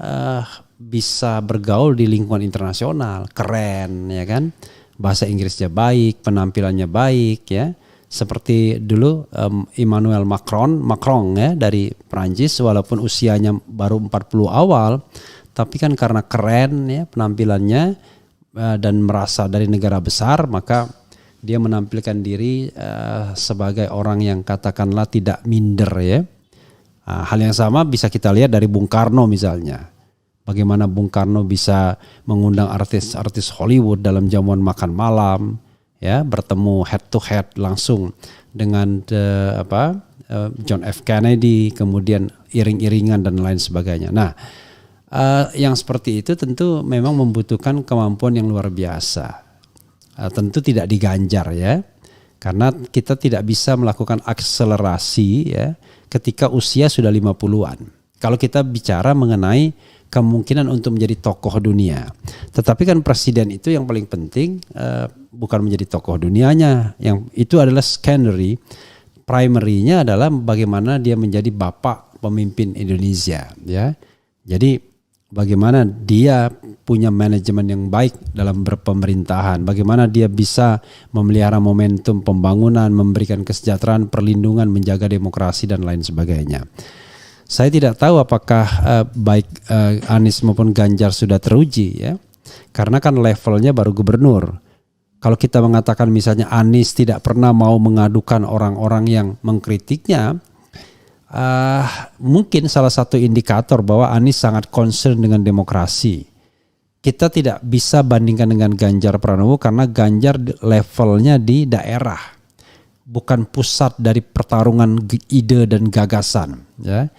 bisa bergaul di lingkungan internasional, keren ya kan, bahasa Inggrisnya baik, penampilannya baik ya, seperti dulu Emmanuel Macron ya dari Prancis, walaupun usianya baru 40 awal, tapi kan karena keren ya penampilannya dan merasa dari negara besar, maka dia menampilkan diri sebagai orang yang katakanlah tidak minder ya. Hal yang sama bisa kita lihat dari Bung Karno misalnya. Bagaimana Bung Karno bisa mengundang artis-artis Hollywood dalam jamuan makan malam, ya, bertemu head to head langsung dengan John F. Kennedy, kemudian iring-iringan dan lain sebagainya. Nah, yang seperti itu tentu memang membutuhkan kemampuan yang luar biasa. Tentu tidak diganjar ya, karena kita tidak bisa melakukan akselerasi ya ketika usia sudah 50-an. Kalau kita bicara mengenai kemungkinan untuk menjadi tokoh dunia. Tetapi kan presiden itu yang paling penting bukan menjadi tokoh dunianya. Yang itu adalah secondary. Primary-nya adalah bagaimana dia menjadi bapak pemimpin Indonesia. Ya. Jadi bagaimana dia punya manajemen yang baik dalam berpemerintahan. Bagaimana dia bisa memelihara momentum pembangunan, memberikan kesejahteraan, perlindungan, menjaga demokrasi dan lain sebagainya. Saya tidak tahu apakah baik Anies maupun Ganjar sudah teruji ya, karena kan levelnya baru gubernur. Kalau kita mengatakan misalnya Anies tidak pernah mau mengadukan orang-orang yang mengkritiknya, mungkin salah satu indikator bahwa Anies sangat concern dengan demokrasi. Kita tidak bisa bandingkan dengan Ganjar Pranowo karena Ganjar levelnya di daerah, bukan pusat dari pertarungan ide dan gagasan ya.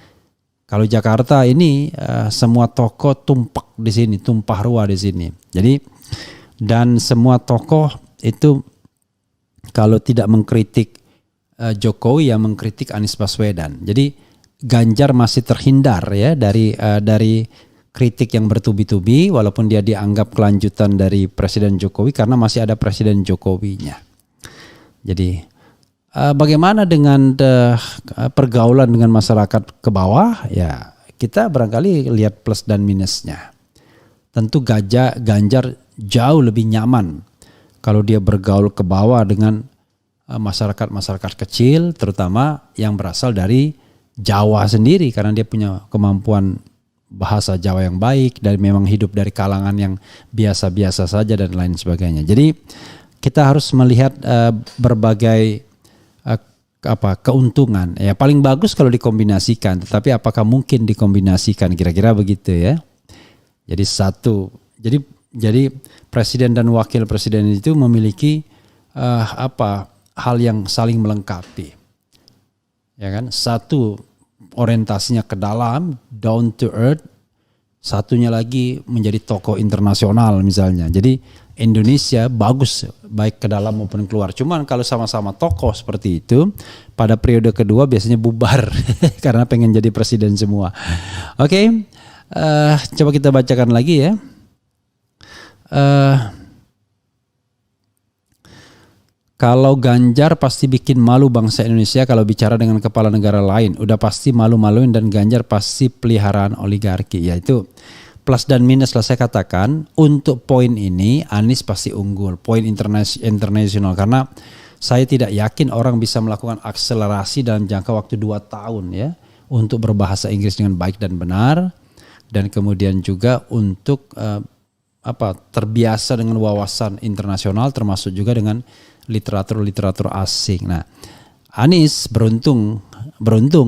Kalau Jakarta ini semua tokoh tumpah di sini, tumpah ruah di sini. Jadi dan semua tokoh itu kalau tidak mengkritik Jokowi ya mengkritik Anies Baswedan. Jadi Ganjar masih terhindar ya dari kritik yang bertubi-tubi, walaupun dia dianggap kelanjutan dari Presiden Jokowi karena masih ada Presiden Jokowinya. Jadi bagaimana dengan pergaulan dengan masyarakat ke bawah? Ya kita barangkali lihat plus dan minusnya. Tentu Ganjar jauh lebih nyaman kalau dia bergaul ke bawah dengan masyarakat kecil, terutama yang berasal dari Jawa sendiri, karena dia punya kemampuan bahasa Jawa yang baik dan memang hidup dari kalangan yang biasa-biasa saja dan lain sebagainya. Jadi kita harus melihat berbagai keuntungan. Ya paling bagus kalau dikombinasikan, tetapi apakah mungkin dikombinasikan, kira-kira begitu ya. Jadi presiden dan wakil presiden itu memiliki hal yang saling melengkapi. Ya kan? Satu orientasinya ke dalam, down to earth. Satunya lagi menjadi tokoh internasional misalnya. Jadi Indonesia bagus baik ke dalam maupun keluar. Cuman kalau sama-sama tokoh seperti itu, pada periode kedua biasanya bubar karena pengen jadi presiden semua. Oke, coba kita bacakan lagi ya. Kalau Ganjar pasti bikin malu bangsa Indonesia kalau bicara dengan kepala negara lain. Udah pasti malu-maluin, dan Ganjar pasti peliharaan oligarki. Yaitu plus dan minus lah saya katakan. Untuk poin ini Anies pasti unggul, poin internasional, karena saya tidak yakin orang bisa melakukan akselerasi dalam jangka waktu 2 tahun ya untuk berbahasa Inggris dengan baik dan benar, dan kemudian juga untuk terbiasa dengan wawasan internasional termasuk juga dengan literatur asing. Nah, Anies beruntung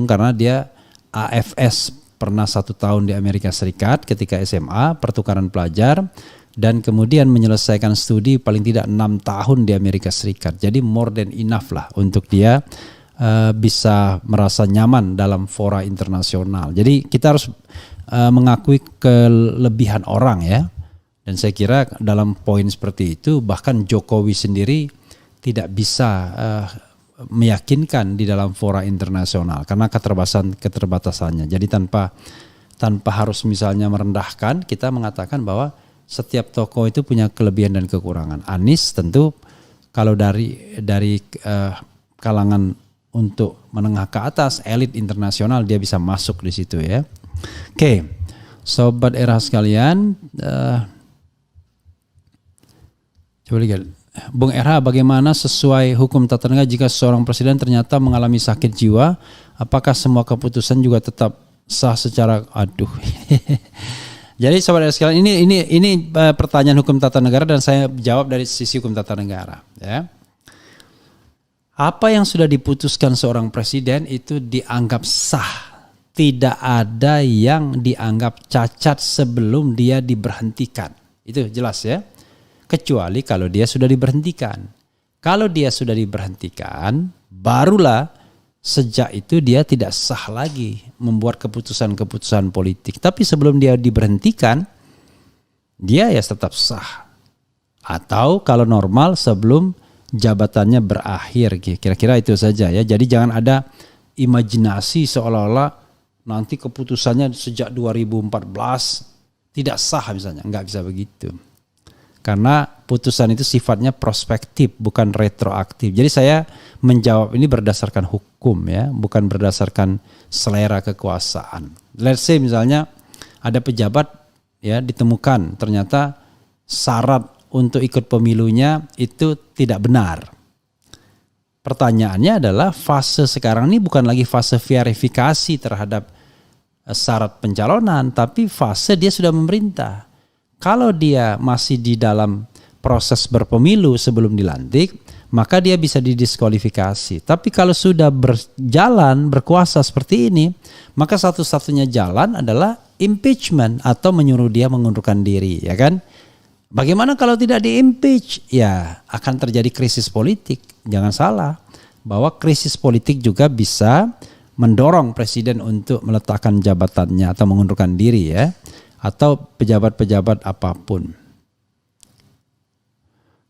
karena dia AFS, pernah 1 tahun di Amerika Serikat ketika SMA, pertukaran pelajar, dan kemudian menyelesaikan studi paling tidak 6 tahun di Amerika Serikat. Jadi more than enough lah untuk dia bisa merasa nyaman dalam fora internasional. Jadi kita harus mengakui kelebihan orang ya. Dan saya kira dalam poin seperti itu bahkan Jokowi sendiri tidak bisa meyakinkan di dalam fora internasional karena keterbatasannya. Jadi tanpa harus misalnya merendahkan, kita mengatakan bahwa setiap tokoh itu punya kelebihan dan kekurangan. Anies tentu kalau dari kalangan untuk menengah ke atas, elit internasional, dia bisa masuk di situ ya. Oke, sobat era sekalian, coba lihat. Bung RH, bagaimana sesuai hukum tata negara jika seorang presiden ternyata mengalami sakit jiwa, apakah semua keputusan juga tetap sah secara Jadi sobat sekalian, ini pertanyaan hukum tata negara dan saya jawab dari sisi hukum tata negara ya. Apa yang sudah diputuskan seorang presiden itu dianggap sah. Tidak ada yang dianggap cacat sebelum dia diberhentikan. Itu jelas ya. Kecuali kalau dia sudah diberhentikan. Kalau dia sudah diberhentikan, barulah sejak itu dia tidak sah lagi membuat keputusan-keputusan politik. Tapi sebelum dia diberhentikan, dia ya tetap sah. Atau kalau normal sebelum jabatannya berakhir. Kira-kira itu saja ya. Jadi jangan ada imajinasi seolah-olah nanti keputusannya sejak 2014 tidak sah misalnya. Enggak bisa begitu. Karena putusan itu sifatnya prospektif, bukan retroaktif. Jadi saya menjawab ini berdasarkan hukum ya, bukan berdasarkan selera kekuasaan. Let's say misalnya ada pejabat ya ditemukan ternyata syarat untuk ikut pemilunya itu tidak benar. Pertanyaannya adalah fase sekarang ini bukan lagi fase verifikasi terhadap syarat pencalonan, tapi fase dia sudah memerintah. Kalau dia masih di dalam proses berpemilu sebelum dilantik, maka dia bisa didiskualifikasi. Tapi kalau sudah berjalan, berkuasa seperti ini, maka satu-satunya jalan adalah impeachment atau menyuruh dia mengundurkan diri, ya kan? Bagaimana kalau tidak di-impeach? Ya, akan terjadi krisis politik. Jangan salah, bahwa krisis politik juga bisa mendorong presiden untuk meletakkan jabatannya atau mengundurkan diri ya. Atau pejabat-pejabat apapun.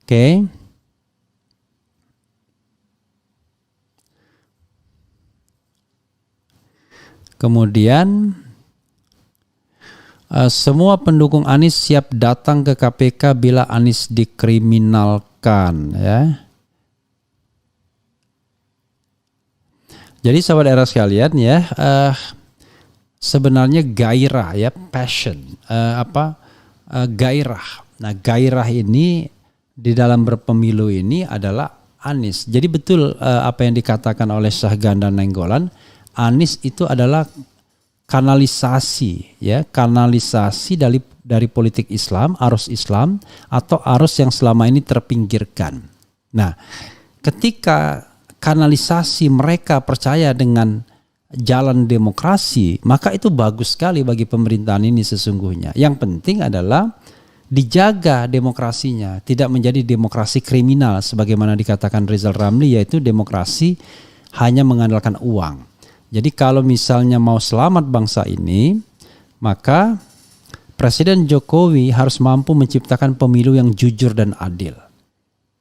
Oke. Kemudian semua pendukung Anies siap datang ke KPK bila Anies dikriminalkan ya. Jadi sahabat era sekalian ya, sebenarnya gairah ya, passion, gairah. Nah, gairah ini di dalam berpemilu ini adalah Anies. Jadi betul apa yang dikatakan oleh Syahganda Nainggolan, Anies itu adalah kanalisasi ya, kanalisasi dari politik Islam, arus Islam atau arus yang selama ini terpinggirkan. Nah, ketika kanalisasi mereka percaya dengan jalan demokrasi, maka itu bagus sekali bagi pemerintahan ini sesungguhnya. Yang penting adalah dijaga demokrasinya, tidak menjadi demokrasi kriminal sebagaimana dikatakan Rizal Ramli, yaitu demokrasi hanya mengandalkan uang. Jadi kalau misalnya mau selamat bangsa ini, maka Presiden Jokowi harus mampu menciptakan pemilu yang jujur dan adil.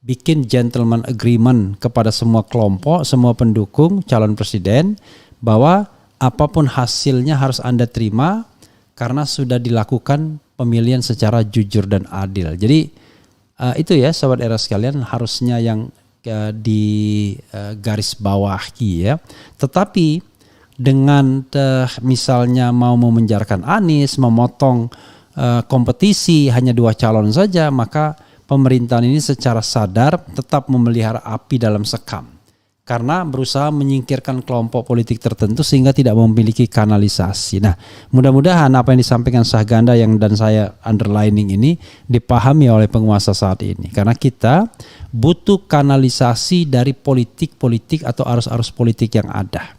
Bikin gentleman agreement kepada semua kelompok, semua pendukung calon presiden, bahwa apapun hasilnya harus Anda terima karena sudah dilakukan pemilihan secara jujur dan adil. Jadi itu ya sahabat era sekalian, harusnya yang di garis bawahi ya. Tetapi dengan misalnya mau memenjarakan Anies, memotong kompetisi hanya 2 calon saja, maka pemerintahan ini secara sadar tetap memelihara api dalam sekam. Karena berusaha menyingkirkan kelompok politik tertentu sehingga tidak memiliki kanalisasi. Nah, mudah-mudahan apa yang disampaikan Syahganda dan saya underlining ini dipahami oleh penguasa saat ini. Karena kita butuh kanalisasi dari politik-politik atau arus-arus politik yang ada.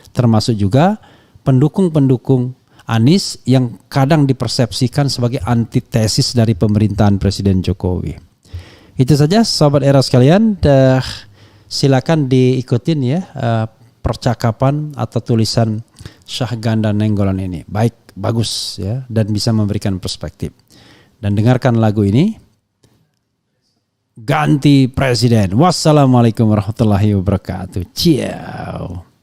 Termasuk juga pendukung-pendukung Anies yang kadang dipersepsikan sebagai antitesis dari pemerintahan Presiden Jokowi. Itu saja sahabat era sekalian. Silakan diikutin ya percakapan atau tulisan Syahganda Nainggolan ini. Baik, bagus ya, dan bisa memberikan perspektif. Dan dengarkan lagu ini. ganti presiden. Wassalamualaikum warahmatullahi wabarakatuh. Ciao.